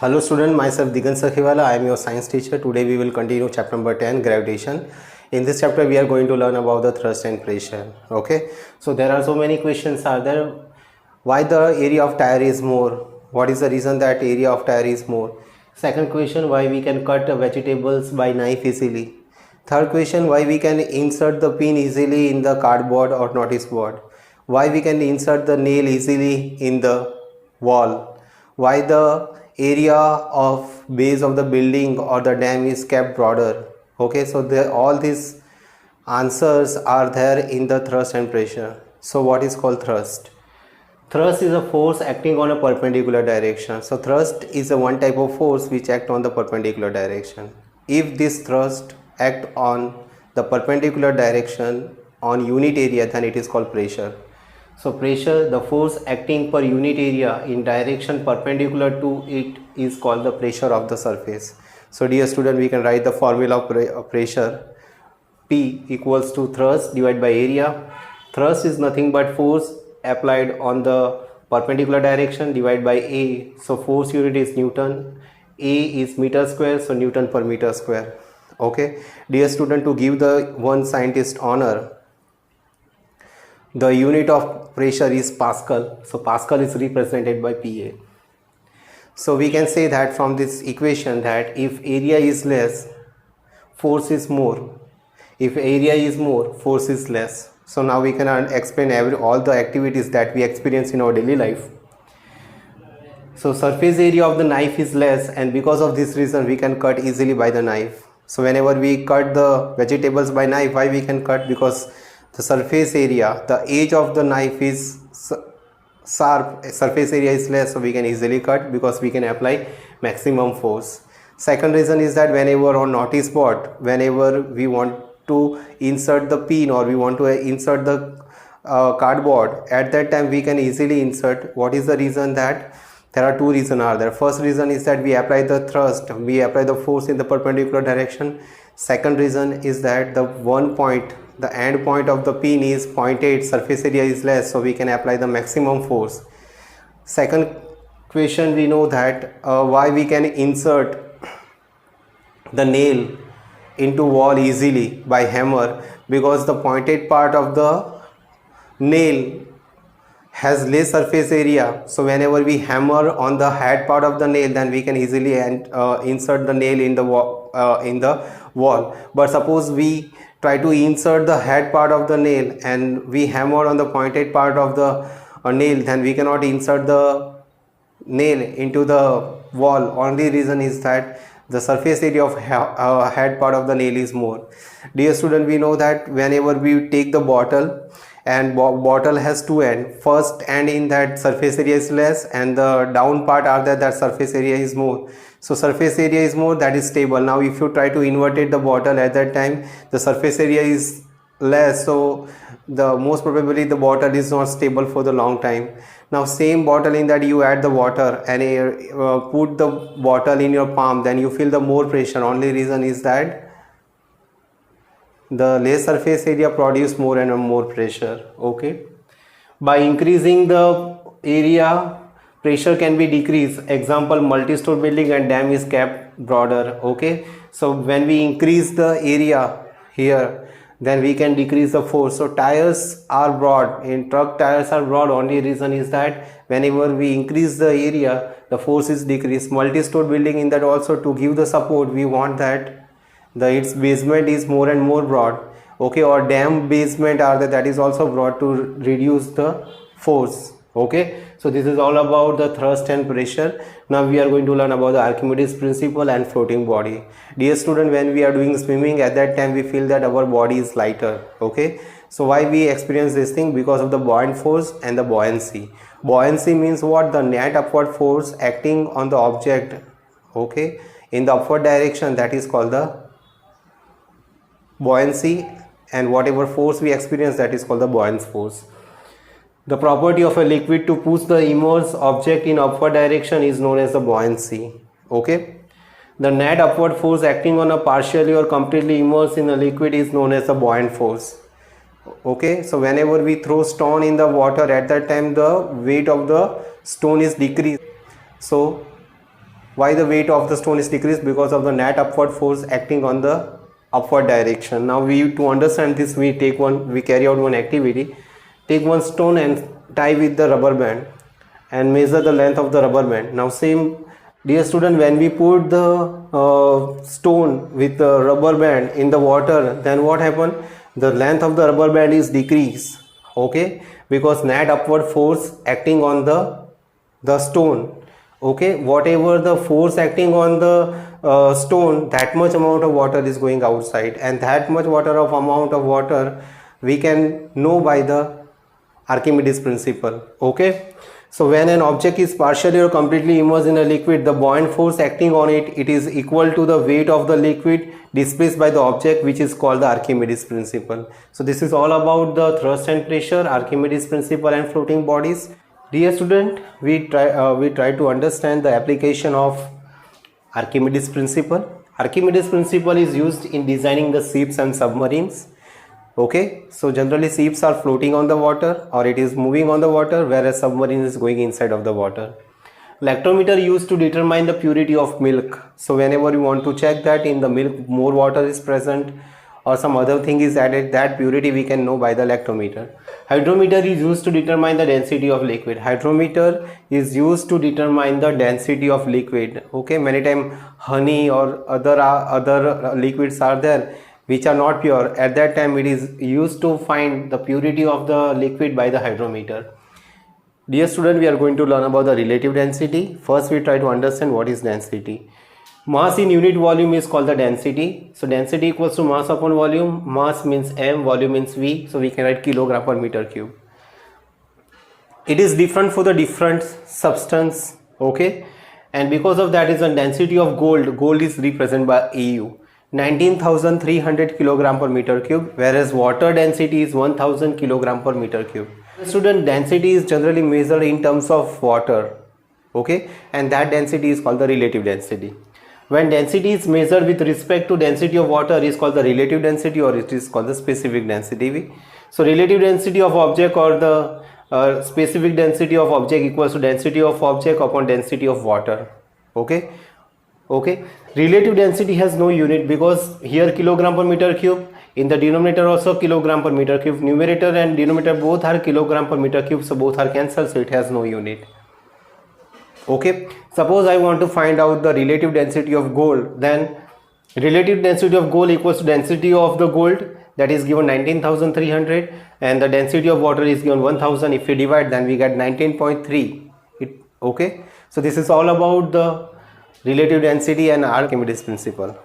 Hello student, myself Digant Sakhiwala. I am your science teacher. Today we will continue chapter number 10, gravitation. In this chapter we are going to learn about the thrust and pressure. Okay, so there are so many questions are there. Why the area of tire is more? What is the reason that area of tire is more? Second question, why we can cut vegetables by knife easily? Third question, why we can insert the pin easily in the cardboard or notice board? Why we can insert the nail easily in the wall? Why the area of base of the building or the dam is kept broader? Okay, so all these answers are there in the thrust and pressure. So what is called thrust? Thrust is a force acting on a perpendicular direction. So thrust is a one type of force which act on the perpendicular direction. If this thrust act on the perpendicular direction on unit area, then it is called pressure. So pressure, the force acting per unit area in direction perpendicular to it, is called the pressure of the surface. So dear student, we can write the formula of pressure. P equals to thrust divided by area. Thrust is nothing but force applied on the perpendicular direction divided by A. So force unit is Newton. A is meter square, so Newton per meter square. Okay, dear student, to give the one scientist honor, the unit of pressure is Pascal. So Pascal is represented by PA. So we can say that from this equation that if area is less, force is more. If area is more, force is less. So now we can explain all the activities that we experience in our daily life. So surface area of the knife is less, and because of this reason we can cut easily by the knife. So whenever we cut the vegetables by knife, why we can cut? Because the surface area, the edge of the knife is sharp, surface area is less, so we can easily cut because we can apply maximum force. Second reason is that whenever on notice board, whenever we want to insert the pin or we want to insert the cardboard, at that time we can easily insert. What is the reason? That there are two reasons are there. First reason is that we apply the thrust, we apply the force in the perpendicular direction. Second reason is that the one point, the end point of the pin is 0.8, surface area is less, so we can apply the maximum force. Second question, we know that why we can insert the nail into wall easily by hammer, because the pointed part of the nail has less surface area. So whenever we hammer on the head part of the nail, then we can easily insert the nail in the wall. But suppose we try to insert the head part of the nail and we hammer on the pointed part of the nail, then we cannot insert the nail into the wall. Only reason is that the surface area of head part of the nail is more. Dear student, we know that whenever we take the bottle and bottle has two ends, first end in that surface area is less and the down part are that surface area is more. So surface area is more, that is stable. Now if you try to invert the bottle, at that time the surface area is less, so the most probably the bottle is not stable for the long time. Now same bottle, in that you add the water and put the bottle in your palm, then you feel the more pressure. Only reason is that the less surface area produce more and more pressure. Okay, by increasing the area, pressure can be decreased. Example, multi-store building and dam is kept broader. Okay, so when we increase the area here, then we can decrease the force. So tires are broad, in truck tires are broad. Only reason is that whenever we increase the area, the force is decreased. Multi-store building, in that also to give the support, we want that its basement is more and more broad. Okay, or dam basement are that is also broad to reduce the force. Okay, so this is all about the thrust and pressure. Now we are going to learn about the Archimedes principle and floating body. Dear student, when we are doing swimming, at that time we feel that our body is lighter. Okay, so why we experience this thing? Because of the buoyant force and the buoyancy. Buoyancy means what? The net upward force acting on the object, okay, in the upward direction, that is called the buoyancy, and whatever force we experience, that is called the buoyant force. The property of a liquid to push the immersed object in upward direction is known as the buoyancy. Okay, the net upward force acting on a partially or completely immersed in a liquid is known as the buoyant force. Okay, so whenever we throw stone in the water, at that time the weight of the stone is decreased. So Why the weight of the stone is decreased? Because of the net upward force acting on the upward direction. Now to understand this, we carry out one activity. Take one stone and tie with the rubber band and measure the length of the rubber band. Now same, dear student, when we put the stone with the rubber band in the water, then what happened? The length of the rubber band is decreased, okay, because net upward force acting on the stone. Okay, whatever the force acting on the stone, that much amount of water is going outside, and that much amount of water we can know by the Archimedes principle. Okay, so when an object is partially or completely immersed in a liquid, the buoyant force acting on it is equal to the weight of the liquid displaced by the object, which is called the Archimedes principle. So this is all about the thrust and pressure, Archimedes principle, and floating bodies. Dear student, we try to understand the application of Archimedes principle. Archimedes principle is used in designing the ships and submarines. Okay, so generally ships are floating on the water, or it is moving on the water, whereas submarine is going inside of the water. Lactometer used to determine the purity of milk. So whenever you want to check that in the milk more water is present or some other thing is added, that purity we can know by the lactometer. Hydrometer is used to determine the density of liquid. Hydrometer is used to determine the density of liquid. Okay, many times honey or other liquids are there which are not pure. At that time it is used to find the purity of the liquid by the hydrometer. Dear student, we are going to learn about the relative density. First we try to understand what is density. Mass in unit volume is called the density. So density equals to mass upon volume. Mass means m, volume means v. So we can write kilogram per meter cube. It is different for the different substance. Okay, and because of that is the density of gold. Gold is represented by AU. 19,300 kilogram per meter cube, whereas water density is 1,000 kilogram per meter cube. Student, density is generally measured in terms of water. Okay, and that density is called the relative density. When density is measured with respect to density of water, it is called the relative density, or it is called the specific density. So relative density of object or the specific density of object equals to density of object upon density of water. Okay, relative density has no unit because here kilogram per meter cube, in the denominator also kilogram per meter cube, numerator and denominator both are kilogram per meter cube, so both are cancelled, so it has no unit. Okay, suppose I want to find out the relative density of gold, then relative density of gold equals to density of the gold, that is given 19,300, and the density of water is given 1,000. If we divide, then we get 19.3. Okay, so this is all about the relative density and Archimedes principle.